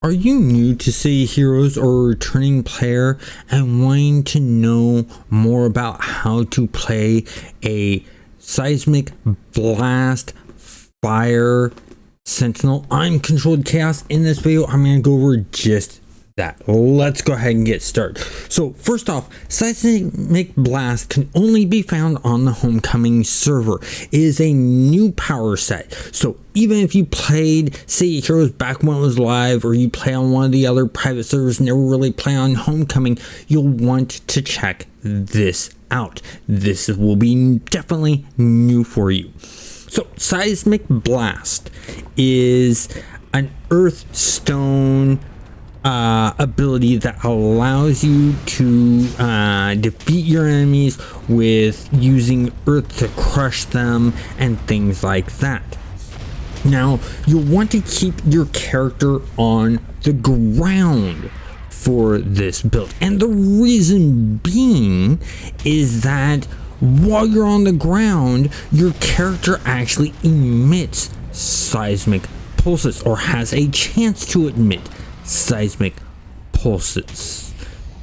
Are you new to City Heroes or a returning player and wanting to know more about how to play a Seismic Fire Sentinel? I'm Controlled Chaos. In this video, I'm going to go over just that. Let's go ahead and get started. So first off, Seismic Blast can only be found on the Homecoming server. It is a new power set. So even if you played City Heroes back when it was live, or you play on one of the other private servers, never really play on Homecoming, you'll want to check this out. This will be definitely new for you. So Seismic Blast is an earth stone ability that allows you to defeat your enemies with using earth to crush them and things like that. Now, you'll want to keep your character on the ground for this build, and the reason being is that while you're on the ground, your character actually emits seismic pulses, or has a chance to emit seismic pulses.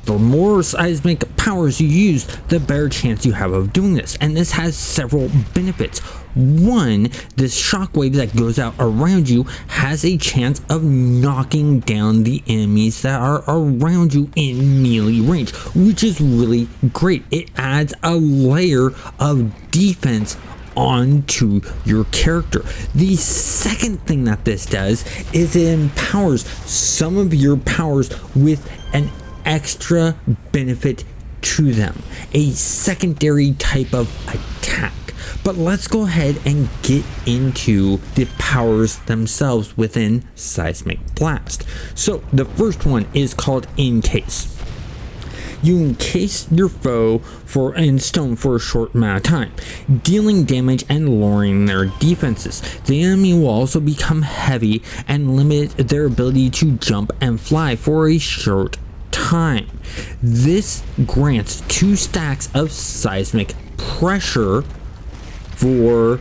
The more seismic powers you use, the better chance you have of doing this, and this has several benefits. One, this shockwave that goes out around you has a chance of knocking down the enemies that are around you in melee range, which is really great. It adds a layer of defense onto your character. The second thing that this does is it empowers some of your powers with an extra benefit to them, a secondary type of attack. But let's go ahead and get into the powers themselves within Seismic Blast. So the first one is called Encase. You encase your foe in stone for a short amount of time, dealing damage and lowering their defenses. The enemy will also become heavy and limit their ability to jump and fly for a short time. This grants 2 stacks of seismic pressure for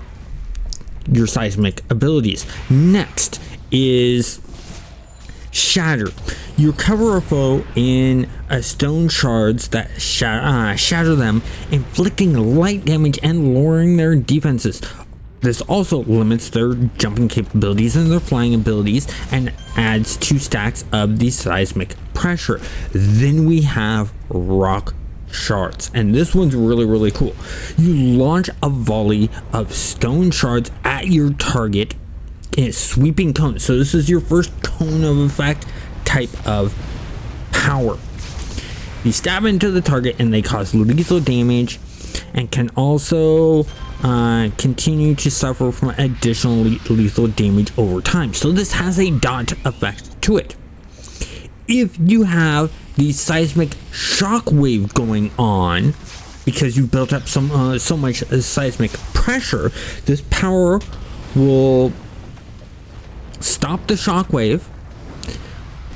your seismic abilities. Next is Shatter. You cover a foe in stone shards that shatter them, inflicting light damage and lowering their defenses. This also limits their jumping capabilities and their flying abilities and adds 2 stacks of the seismic pressure. Then we have Rock Shards, and this one's really cool. You launch a volley of stone shards at your target in a sweeping cone. So this is your first cone of effect type of power. You stab into the target and they cause lethal damage, and can also continue to suffer from additional lethal damage over time. So this has a dot effect to it. If you have the seismic shockwave going on, because you built up so much seismic pressure, this power will stop the shockwave,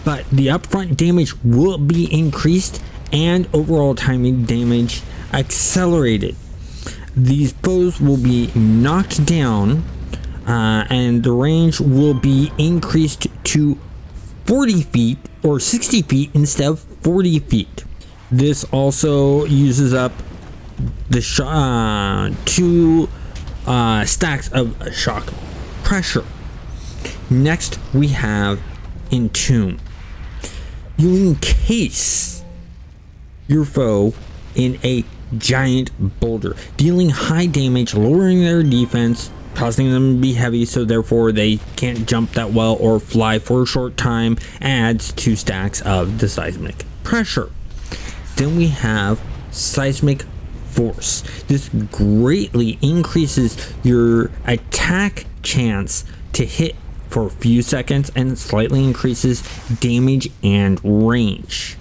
but the upfront damage will be increased and overall timing damage accelerated. These foes will be knocked down, and the range will be increased to 40 feet or 60 feet instead of 40 feet. This also uses up the 2 stacks of shock pressure. Next, we have Entomb. You encase your foe in a giant boulder, dealing high damage, lowering their defense, causing them to be heavy, so therefore they can't jump that well or fly for a short time, adds 2 stacks of the seismic pressure. Then we have Seismic Force. This greatly increases your attack chance to hit for a few seconds and slightly increases damage and range.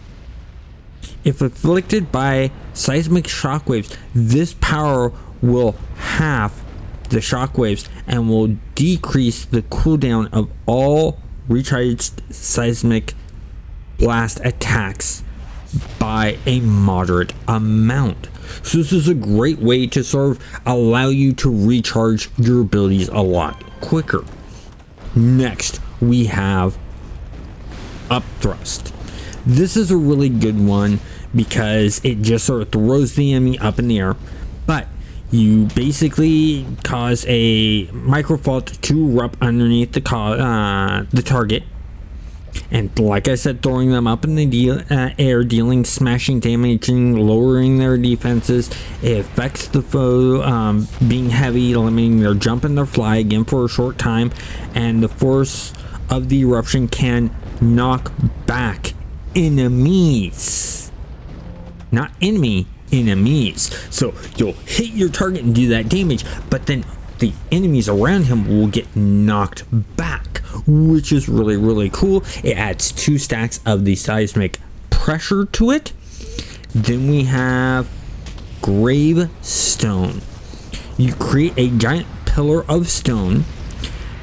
If afflicted by seismic shockwaves, this power will halve the shockwaves and will decrease the cooldown of all recharged Seismic Blast attacks by a moderate amount. So this is a great way to sort of allow you to recharge your abilities a lot quicker. Next, we have up thrust. This is a really good one because it just sort of throws the enemy up in the air, but you basically cause a microfault to erupt underneath the target, and like I said, throwing them up in the air, dealing smashing damage and lowering their defenses. It affects the foe being heavy, limiting their jump and their fly again for a short time, and the force of the eruption can knock back enemies, not enemies. So you'll hit your target and do that damage, but then the enemies around him will get knocked back, which is really, really cool. It adds 2 stacks of the seismic pressure to it. Then we have gravestone. You create a giant pillar of stone,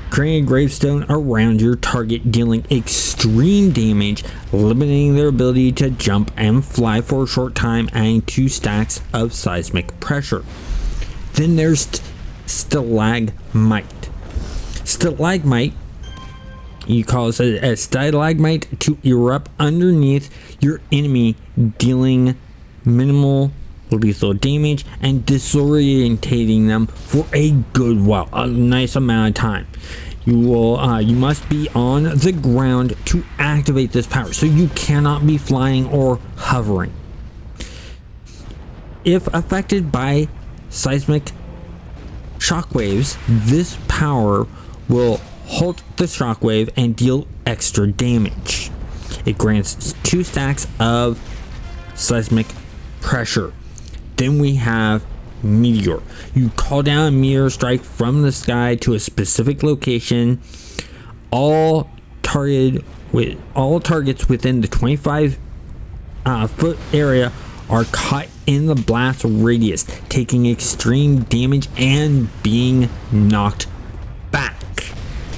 creating a gravestone around your target, dealing extreme damage, limiting their ability to jump and fly for a short time, adding 2 stacks of seismic pressure. Then there's stalagmite. Stalagmite, you call it a stalagmite to erupt underneath your enemy, dealing minimal lethal damage and disorientating them for a good while, a nice amount of time. You must be on the ground to activate this power, so you cannot be flying or hovering. If affected by seismic shockwaves, this power will halt the shockwave and deal extra damage. It grants 2 stacks of seismic pressure. Then we have meteor. You call down a meteor strike from the sky to a specific location. All targets within the 25 foot area are caught in the blast radius, taking extreme damage and being knocked back.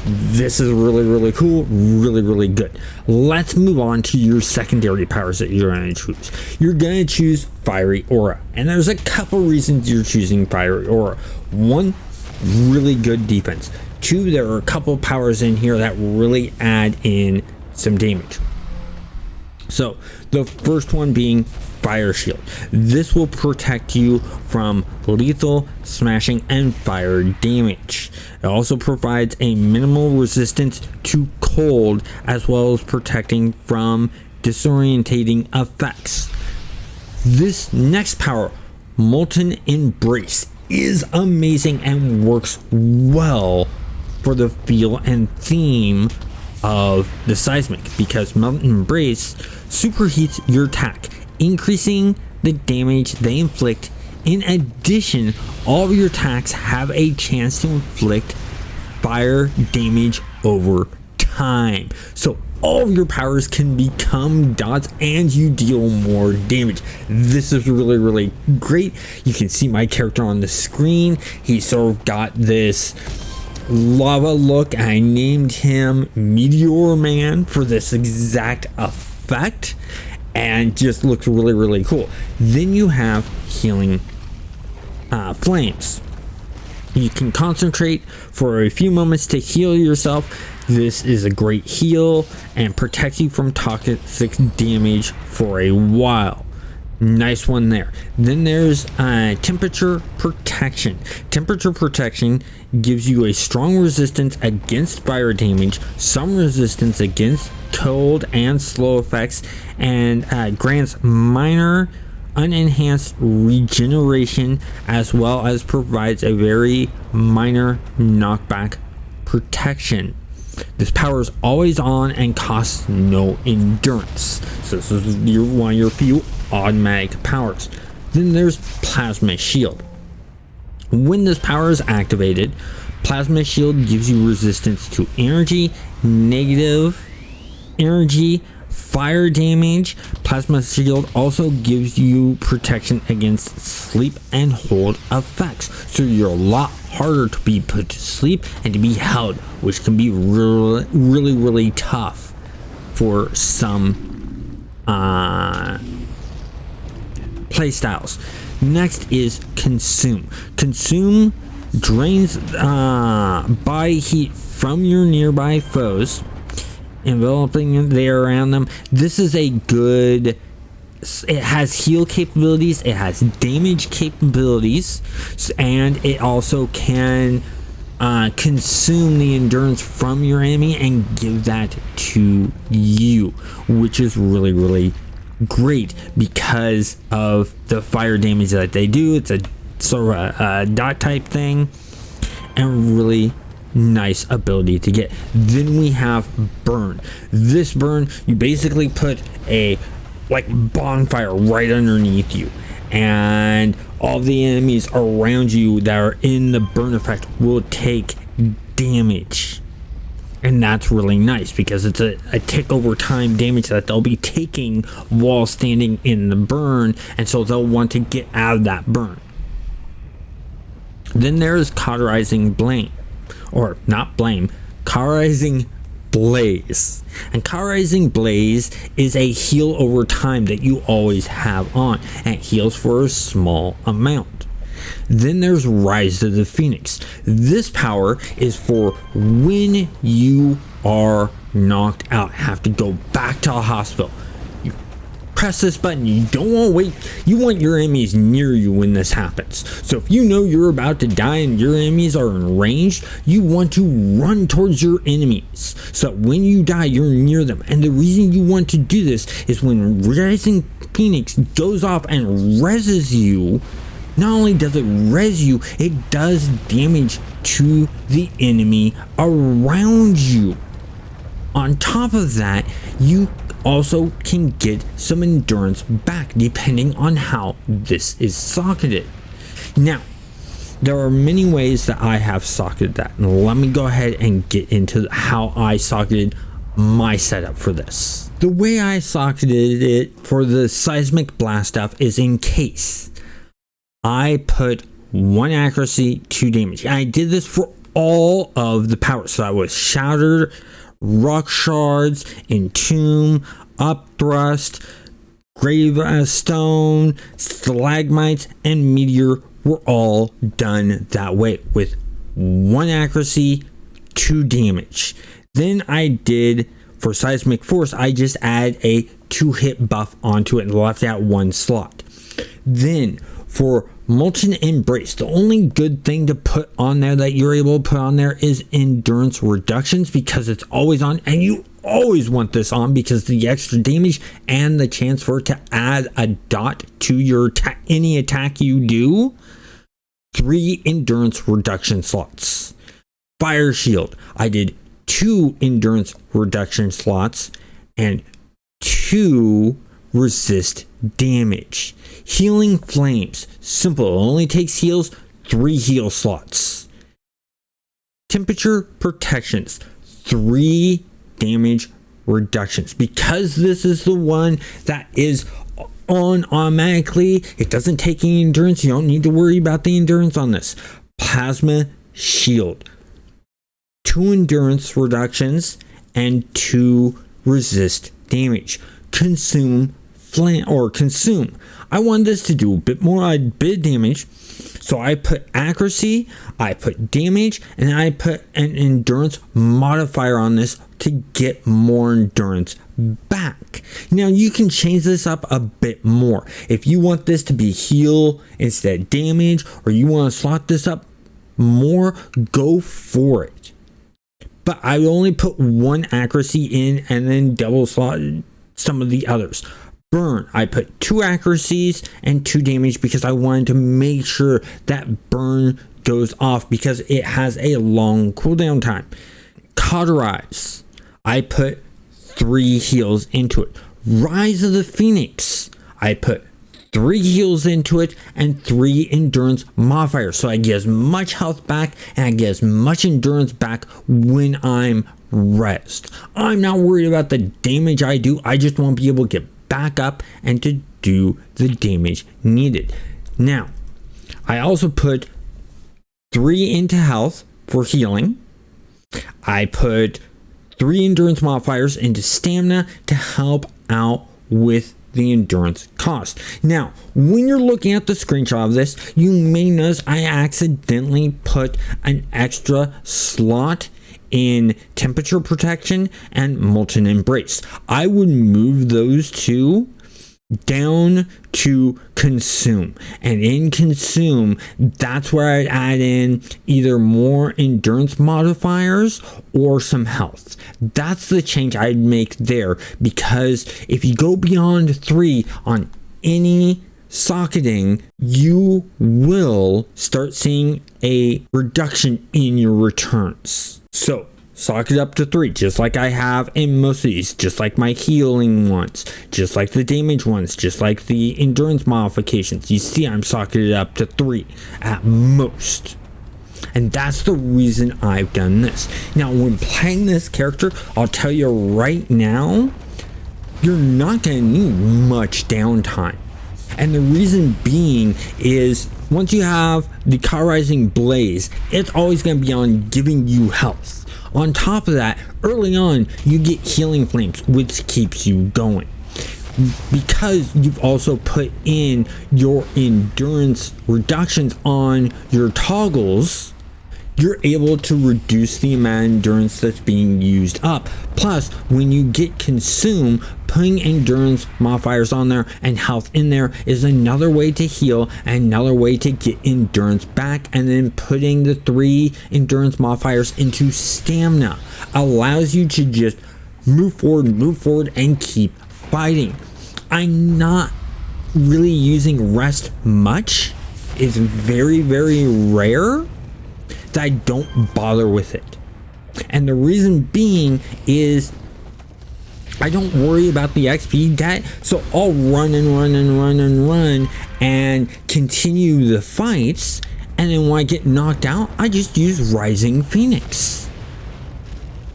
This is really, really cool, really good. Let's move on to your secondary powers that you're going to choose. You're going to choose Fiery Aura, and there's a couple reasons you're choosing Fiery Aura. 1, really good defense. 2, there are a couple powers in here that really add in some damage. So the first one being Fire Shield. This will protect you from lethal, smashing, and fire damage. It also provides a minimal resistance to cold, as well as protecting from disorientating effects. This next power, Molten Embrace, is amazing and works well for the feel and theme of the seismic, because Molten Embrace superheats your attack, increasing the damage they inflict. In addition, all of your attacks have a chance to inflict fire damage over time, so all of your powers can become dots and you deal more damage. This is really great. You can see my character on the screen. He sort of got this lava look. I named him Meteor Man for this exact effect, and just looks really cool. Then you have healing flames. You can concentrate for a few moments to heal yourself. This is a great heal and protects you from toxic damage for a while. Nice one there. Then there's temperature protection. Temperature protection gives you a strong resistance against fire damage, some resistance against cold and slow effects, and grants minor unenhanced regeneration, as well as provides a very minor knockback protection. This power is always on and costs no endurance, so this is one of your few automatic powers. Then there's Plasma Shield. When this power is activated, Plasma Shield gives you resistance to energy, negative energy, fire damage. Plasma Shield also gives you protection against sleep and hold effects, so you're a lot harder to be put to sleep and to be held, which can be really tough for some playstyles. Next is Consume. Consume drains body heat from your nearby foes. enveloping there around them. This is a good, it has heal capabilities, it has damage capabilities, and it also can consume the endurance from your enemy and give that to you, which is really great because of the fire damage that they do. It's a sort of a dot type thing, and really nice ability to get. Then we have burn. This burn, you basically put a like bonfire right underneath you, and all the enemies around you that are in the burn effect will take damage. And that's really nice because it's a tick over time damage that they'll be taking while standing in the burn, and so they'll want to get out of that burn. Then there's cauterizing blame, or not blame, cauterizing blaze. And cauterizing blaze is a heal over time that you always have on, and it heals for a small amount. Then there's Rise to the Phoenix. This power is for when you are knocked out, have to go back to a hospital. You press this button, you don't want to wait, you want your enemies near you when this happens. So if you know you're about to die and your enemies are in range, you want to run towards your enemies so that when you die you're near them. And the reason you want to do this is when Rising Phoenix goes off and reses you, not only does it res you, it does damage to the enemy around you. On top of that, you also can get some endurance back depending on how this is socketed. Now, there are many ways that I have socketed that, and let me go ahead and get into how I socketed my setup for this. The way I socketed it for the Seismic Blast stuff is in case. I put 1 accuracy, 2 damage. And I did this for all of the powers. So that was Shattered, Rock Shards, Entomb, Upthrust, Gravestone, Stalagmites, and Meteor were all done that way with 1 accuracy, 2 damage. Then I did, for Seismic Force, I just add a 2-hit buff onto it and left out 1 slot. Then for Molten Embrace, the only good thing to put on there that you're able to put on there is endurance reductions, because it's always on, and you always want this on because the extra damage and the chance for it to add a dot to your any attack you do. 3 endurance reduction slots. Fire Shield, I did 2 endurance reduction slots and 2 resist damage. Healing Flames, simple, it only takes heals, 3 heal slots. Temperature Protections, 3 damage reductions. Because this is the one that is on automatically, it doesn't take any endurance, you don't need to worry about the endurance on this. Plasma Shield, 2 endurance reductions and 2 resist damage. Consume Flame, or Consume. I wanted this to do a bit more, bit of damage, so I put accuracy, I put damage, and I put an endurance modifier on this to get more endurance back. Now you can change this up a bit more. If you want this to be heal instead of damage, or you want to slot this up more, go for it. But I only put 1 accuracy in and then double slot some of the others. Burn, I put 2 accuracies and 2 damage because I wanted to make sure that burn goes off because it has a long cooldown time. Cauterize, I put 3 heals into it. Rise of the Phoenix, I put 3 heals into it and 3 endurance modifiers, so I get as much health back and I get as much endurance back when I'm rest. I'm not worried about the damage I do, I just want to be able to get back up and to do the damage needed. Now, I also put 3 into health for healing. I put 3 endurance modifiers into stamina to help out with the endurance cost. Now, when you're looking at the screenshot of this, you may notice I accidentally put an extra slot in temperature protection and molten embrace. I would move those two down to consume, and in consume, that's where I'd add in either more endurance modifiers or some health. That's the change I'd make there, because if you go beyond 3 on any socketing, you will start seeing a reduction in your returns. So socket up to 3, just like I have in most of these, just like my healing ones, just like the damage ones, just like the endurance modifications. You see I'm socketed up to 3 at most. And that's the reason I've done this. Now, when playing this character, I'll tell you right now, you're not going to need much downtime. And the reason being is once you have the cauterizing blaze, it's always going to be on giving you health. On top of that, early on, you get healing flames, which keeps you going. Because you've also put in your endurance reductions on your toggles, you're able to reduce the amount of endurance that's being used up. Plus, when you get consumed, putting endurance modifiers on there and health in there is another way to heal and another way to get endurance back. And then putting the 3 endurance modifiers into stamina allows you to just move forward and keep fighting. I'm not really using rest much. It's very, very rare that I don't bother with it. And the reason being is I don't worry about the XP debt, so I'll run and continue the fights, and then when I get knocked out, I just use Rising Phoenix.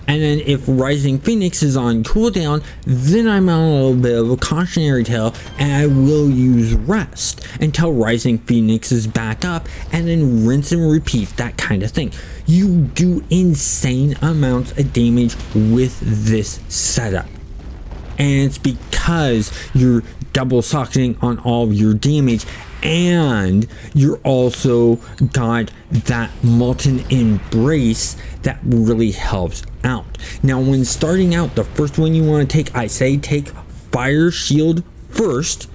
And then if Rising Phoenix is on cooldown, then I'm on a little bit of a cautionary tale, and I will use rest until Rising Phoenix is back up, and then rinse and repeat, that kind of thing. You do insane amounts of damage with this setup. And it's because you're double socketing on all of your damage, and you're also got that molten embrace that really helps out. Now, when starting out, the first one you want to take, I say take fire shield first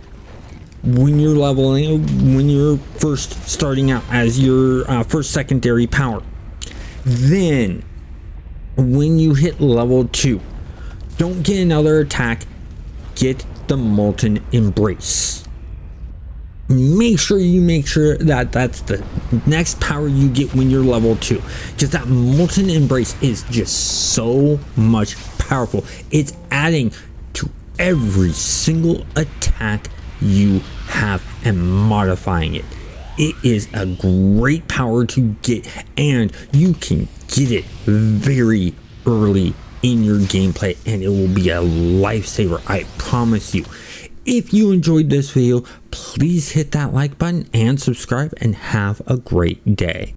when you're leveling, when you're first starting out as your first secondary power. Then when you hit level 2, don't get another attack, get the molten embrace. Make sure that that's the next power you get when you're level 2, because that molten embrace is just so much powerful. It's adding to every single attack you have and modifying it. It is a great power to get, and you can get it very early in your gameplay, and it will be a lifesaver, I promise you. If you enjoyed this video, please hit that like button and subscribe, and have a great day.